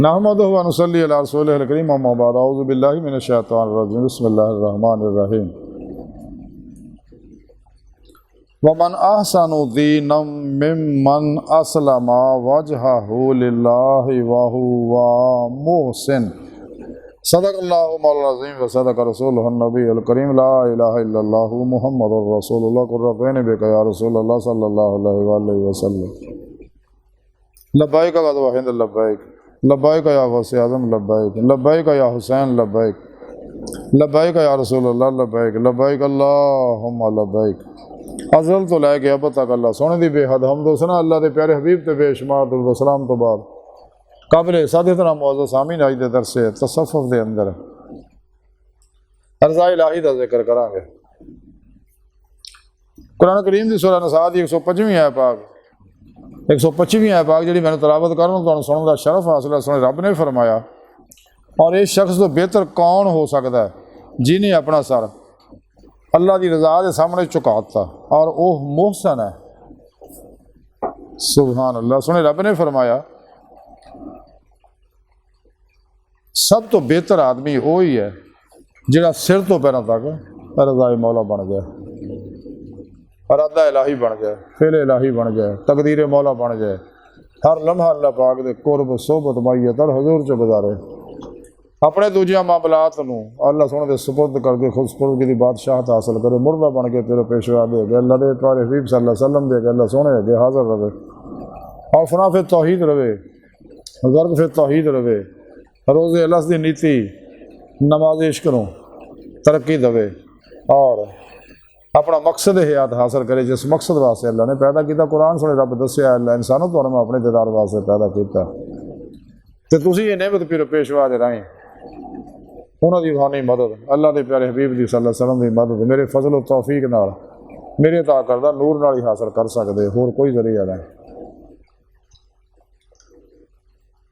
نحمدہ و نصلی علی رسولہ الکریم، اما بعد، اعوذ باللہ من الشیطان الرجیم، بسم اللہ الرحمن الرحیم۔ ومن احسن دینا ممن اسلم وجہہ للہ وہو محسن۔ صدق اللہ مولانا العظیم و صدق رسولہ النبی الکریم، لا الہ الا اللہ محمد رسول اللہ، قرۃ عین بک یا رسول اللہ صلی اللہ علیہ وآلہ وسلم۔ لبیک غزوہ ہند، لبیک لبیک یا غوث اعظم، لبیک لبیک یا حسین، لبیک لبیک یا رسول اللہ، لبیک لبیک اللہم لبیک۔ ازل تو لے کے اب تک اللہ سونے دی بے حد حمد و ثنا اللہ دے پیارے حبیب تے بے شمار درود و سلام تو بعد قابل سادتنا معزز سامعین، اج دے درس تصوف دے اندر رضا الہی دا ذکر کران گے۔ قرآن کریم دی سورہ نساء دی 125ویں آیت پاک 125ویں آیت پاک جڑی میں نے تلاوت کرنا تو سننے کا شرف حاصل ہے۔ سنے رب نے فرمایا، اور اس شخص تو بہتر کون ہو سکتا ہے جنہیں اپنا سر اللہ دی رضا دے سامنے چکاتا اور وہ محسن ہے۔ سبحان اللہ۔ سنے رب نے فرمایا سب تو بہتر آدمی وہی ہے جڑا سر تو پیروں تک رضا مولا بن گیا، ارادہ الہی بن جائے، فعل الہی بن جائے، تقدیر مولا بن جائے، ہر لمحہ اللہ پاک دے قرب صحبت مائیت اور حضور چ گزارے، اپنے دوجیاں معاملات نو اللہ سونے دے سپرد کر کے خود سپردگی دی بادشاہت حاصل کرے، مردہ بن کے تیرے پیشوا دے گے اللہ دے پیارے حبیب صلی اللہ علیہ وسلم دے گے اللہ سونے دے حاضر رہے، اور فنا فی توحید رہے، غرق فی توحید رہے، روز الس دی نیتی نماز عشق نو ترقی دے، اور اپنا مقصد حیات حاصل کرے جس مقصد واسطے اللہ نے پیدا کیتا۔ قرآن سنے رب دسیا اللہ انسانوں تو میں اپنے دیدار واسطے پیدا کیتا، تے تسی یہ نعمت پھر پیشوا دے رہیں انہاں دی روحانی مدد، اللہ دے پیارے حبیب دی صلی اللہ علیہ وسلم دی مدد میرے فضل و توفیق نال میرے عطا کردہ نور نال ہی حاصل کر سکدے، ہور کوئی ذریعہ نہیں۔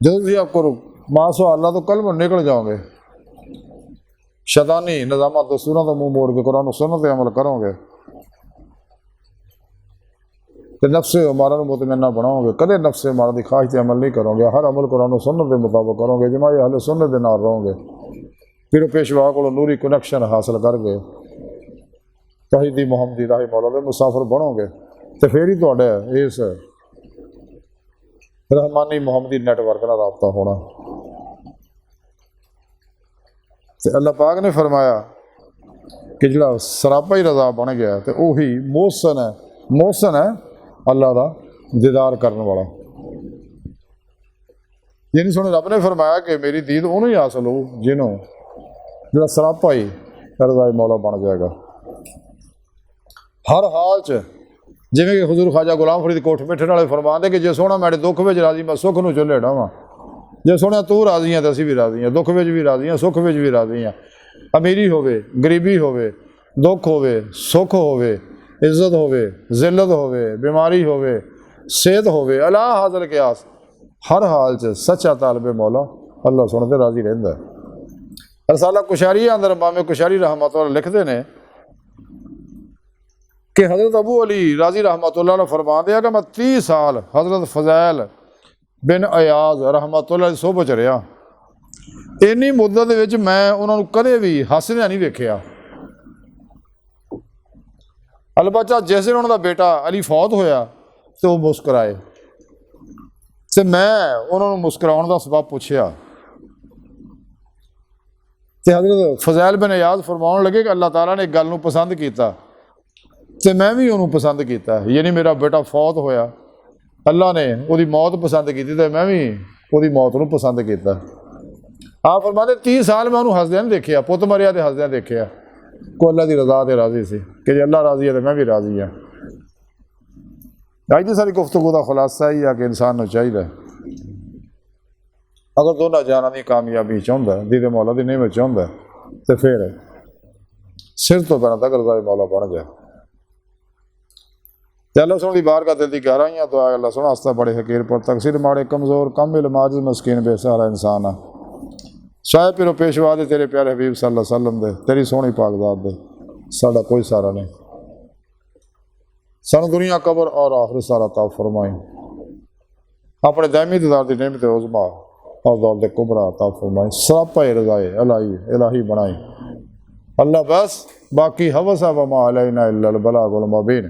جدوں تسی آپ کو ماسو اللہ تو کلمہ نکل جاؤ گے، شیطانی نظامات دستوراں تو منہ موڑ کے قرآن و سنت پہ عمل کرو گے تو نفس ہمارا مطمئنہ بناؤ گے، کدے نفس ہمارا دی خواہش تے عمل نہیں کرو گے، ہر عمل قرآن و سنت کے مطابق کرو گے، جماعی اہل سنت دے نال رہو گے، پھر پیشوا کو نوری کنیکشن حاصل کر کے توحیدی محمدی راہ مولا دے مسافر بنو گے، تو پھر ہی تواڈا اس رحمانی محمدی نیٹ ورک نال رابطہ ہونا۔ تو اللہ پاک نے فرمایا کہ جڑا سراپا ہی رضا بن گیا تو وہی محسن ہے، محسن ہے اللہ دا دیدار کرنے والا۔ یعنی سونے رب نے فرمایا کہ میری دید انہوں ہی حاصل ہو جنہوں جڑا سراپا ہی رضا مولا بن جائے گا ہر حال چ، جی کہ حضور خواجہ غلام فرید کوٹھ بیٹھنے والے فرما دے کہ جے سونا میرے دکھ وچ راضی میں سکھ نو چلے ڈاواں، جے سونا تو راضی ہیں تو اسی بھی راضی ہیں، دکھ وچ بھی راضی ہیں، سکھ وچ بھی راضی ہیں، امیری ہوے غریبی ہوے، دکھ ہوے سکھ ہوے، عزت ہوے ذلت ہوے، بیماری ہوے صحت ہوے، الا حاضر قیاس ہر حال چ سچا طالب مولا اللہ سونے تے راضی رہندا ہے۔ رسالہ کشاری اندر امام کشاری رحمۃ اللہ لکھتے ہیں کہ حضرت ابو علی راضی رحمۃ اللہ نے فرما دیا کہ میں 30 سال حضرت فضیل بن ایاز رحمۃ اللہ علیہ صحبت چ رہا، اینی مدت وچ میں انہوں نے کدے بھی ہسدیا نہیں ویکھیا، البتہ جس دن انہوں دا بیٹا علی فوت ہویا تو وہ مسکرائے، تو میں انہوں نے مسکراؤن دا سبب پوچھیا، تو حضرت فضیل بن ایاز فرماؤن لگے کہ اللہ تعالیٰ نے ایک گل نو پسند کیتا تو میں بھی انہوں پسند کیتا، یعنی میرا بیٹا فوت ہویا اللہ نے وہ دی موت پسند کی تو میں بھی وہ دی موت نو پسند کیتا۔ آپ فرماتے 30 سال میں انہوں ہسدیاں نہیں دیکھیا، پت مریا تے ہسدیاں دیکھیا، کو اللہ دی رضا تے راضی سی کہ جی اللہ راضی ہے تو میں بھی راضی ہوں۔ آج دی ساری گفتگو دا خلاصہ ہی ہے کہ انسان نو چاہیے اگر دونوں جانا دی کامیابی چاہتا ہے، دید مولا دی نعمت چاہتا ہے تو پھر سر تو پیروں تک رضا مولا بن جائے۔ اللہ سونے دی بارگاہ دل دی گہرائیاں تو آئے اللہ سونا آستہ بڑے حقیر پر تقصیر ماڑے کمزور کم علم عاجز مسکین بے سہارا انسان ہے، شاید پیرو پیشوا دے تیرے پیارے حبیب صلی اللہ علیہ وسلم دے تیری سونی پاک ذات دے ساڈا کوئی سارا نہیں، سانو دنیا قبر اور آخرت سارا عطا فرمائیں، اپنے دائمی دیدار دی نعمت عظمیٰ اور دولت کبریٰ عطا فرمائے، سراپا رضائے الہی بنائے اللہ، بس باقی حوث وما علینا الا البلاغ المبین۔